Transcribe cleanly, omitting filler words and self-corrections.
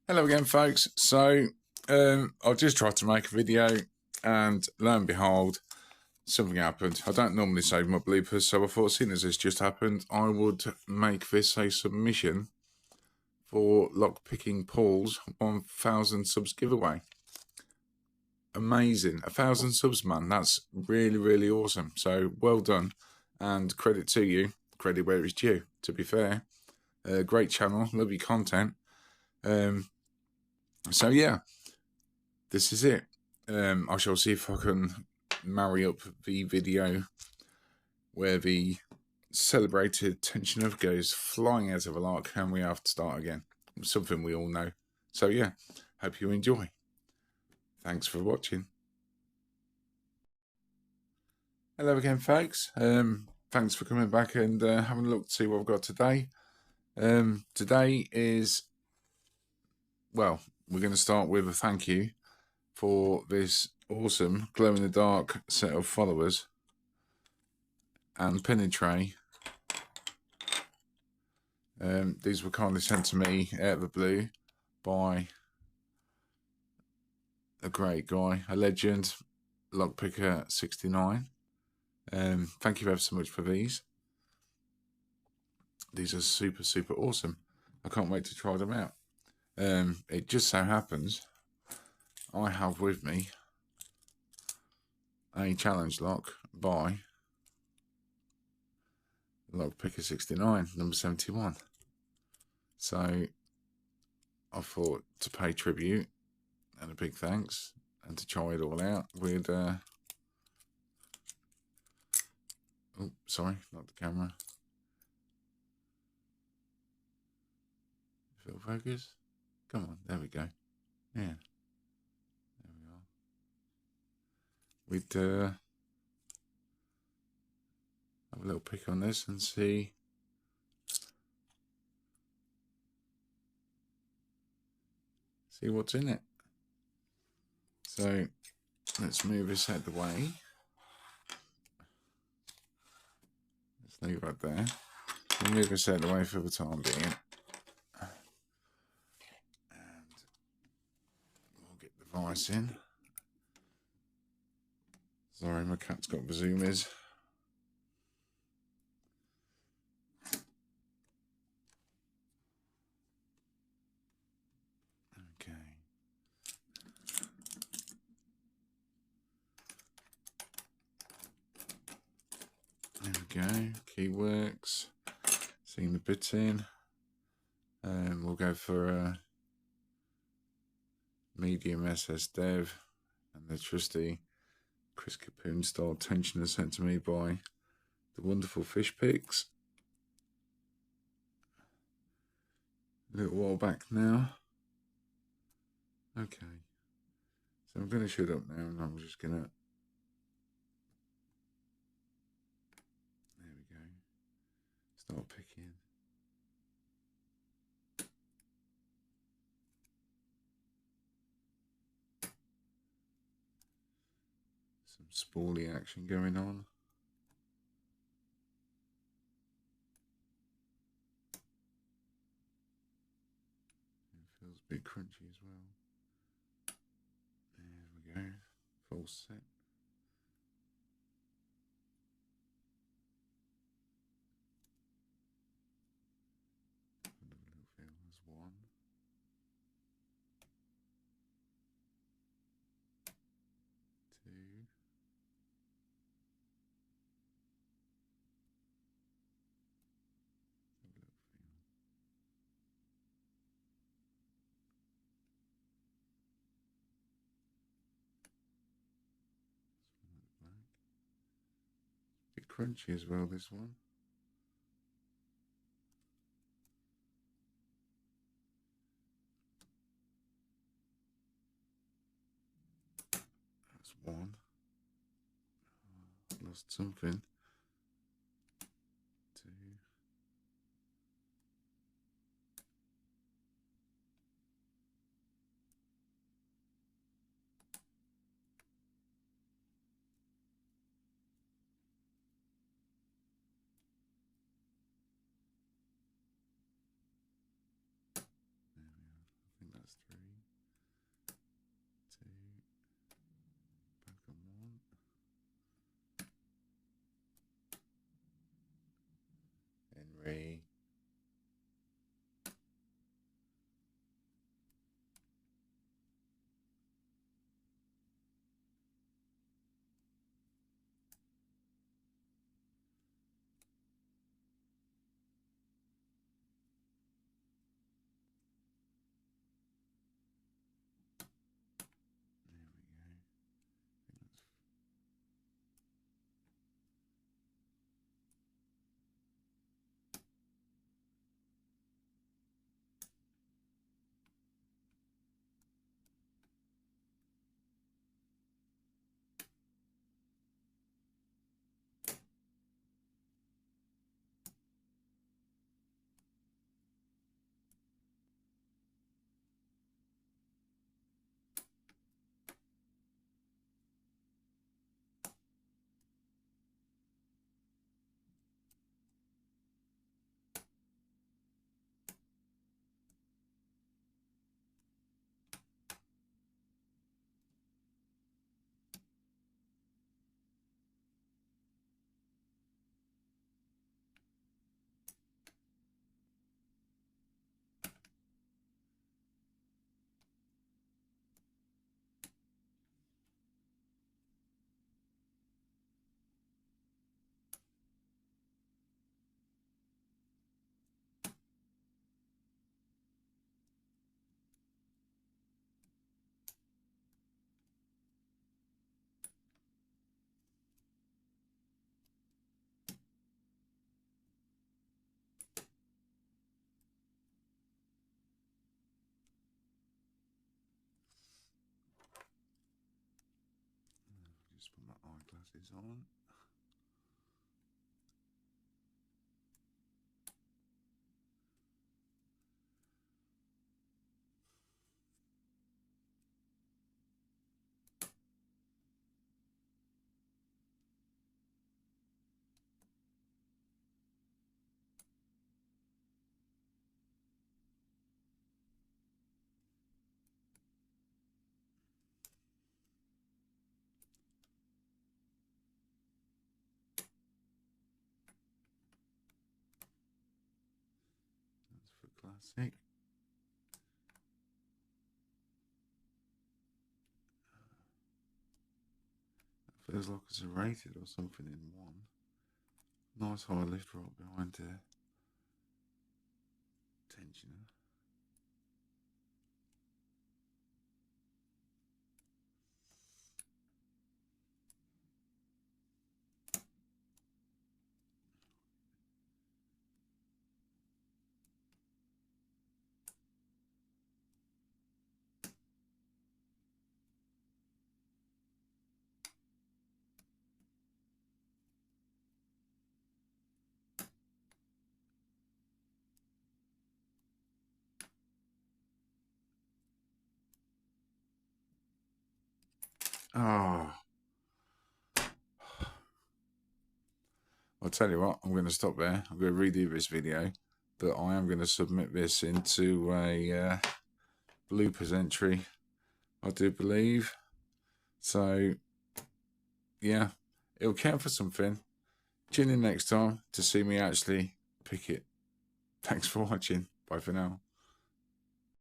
Hello again, folks. So I just tried to make a video, and lo and behold, something happened. I don't normally save my bloopers, so I thought, seeing as this just happened, I would make this a submission for Lockpicking Pauls 1,000 subs giveaway. Amazing. 1,000 subs, man. That's really, really awesome. So well done, and credit to you. Credit where it's due, to be fair. Great channel, love your content. So yeah, this is it. I shall see if I can marry up the video where the celebrated tension goes flying out of a lark and we have to start again. Something we all know. So yeah, hope you enjoy. Thanks for watching. Hello again, folks. Thanks for coming back and having a look to see what I've got today. Today is, well, we're going to start with a thank you for this awesome glow-in-the-dark set of followers and pinning tray. These were kindly sent to me out of the blue by a great guy, a legend, Lockpicker 69. Thank you ever so much for these. These are super, super awesome. I can't wait to try them out. It just so happens I have with me a challenge lock by Lockpicker 69, number 71. So I thought to pay tribute and a big thanks and to try it all out with oh, sorry, not the camera. Fill focus. Come on, there we go. Yeah. There we are. We'd have a little pick on this and see what's in it. So let's move this out of the way. Let's leave that there. We'll move this out of the way for the time being. And we'll get the vice in. Sorry, my cat's got the zoomies. Okay. There we go. Key works. Seeing the bits in. We'll go for a medium SS Dev and the trusty Chris Capoon style tensioner sent to me by the wonderful Fish Picks a little while back now. Okay, so I'm going to shut up now and I'm just going to, there we go, start picking. Some spoolie action going on. It feels a bit crunchy as well. There we go, full set. Another little feel as one. Two. Bit crunchy as well, this one. That's one. Lost something. Two. that's 3, 2, back on 1. Henry. Just put my eyeglasses on. That's for classic. That feels like it's rated or something in 1. Nice high lift right behind there. Tensioner. Oh, I'll tell you what, I'm going to stop there. I'm going to redo this video, but I am going to submit this into a bloopers entry, I do believe. So, yeah, it'll count for something. Tune in next time to see me actually pick it. Thanks for watching. Bye for now.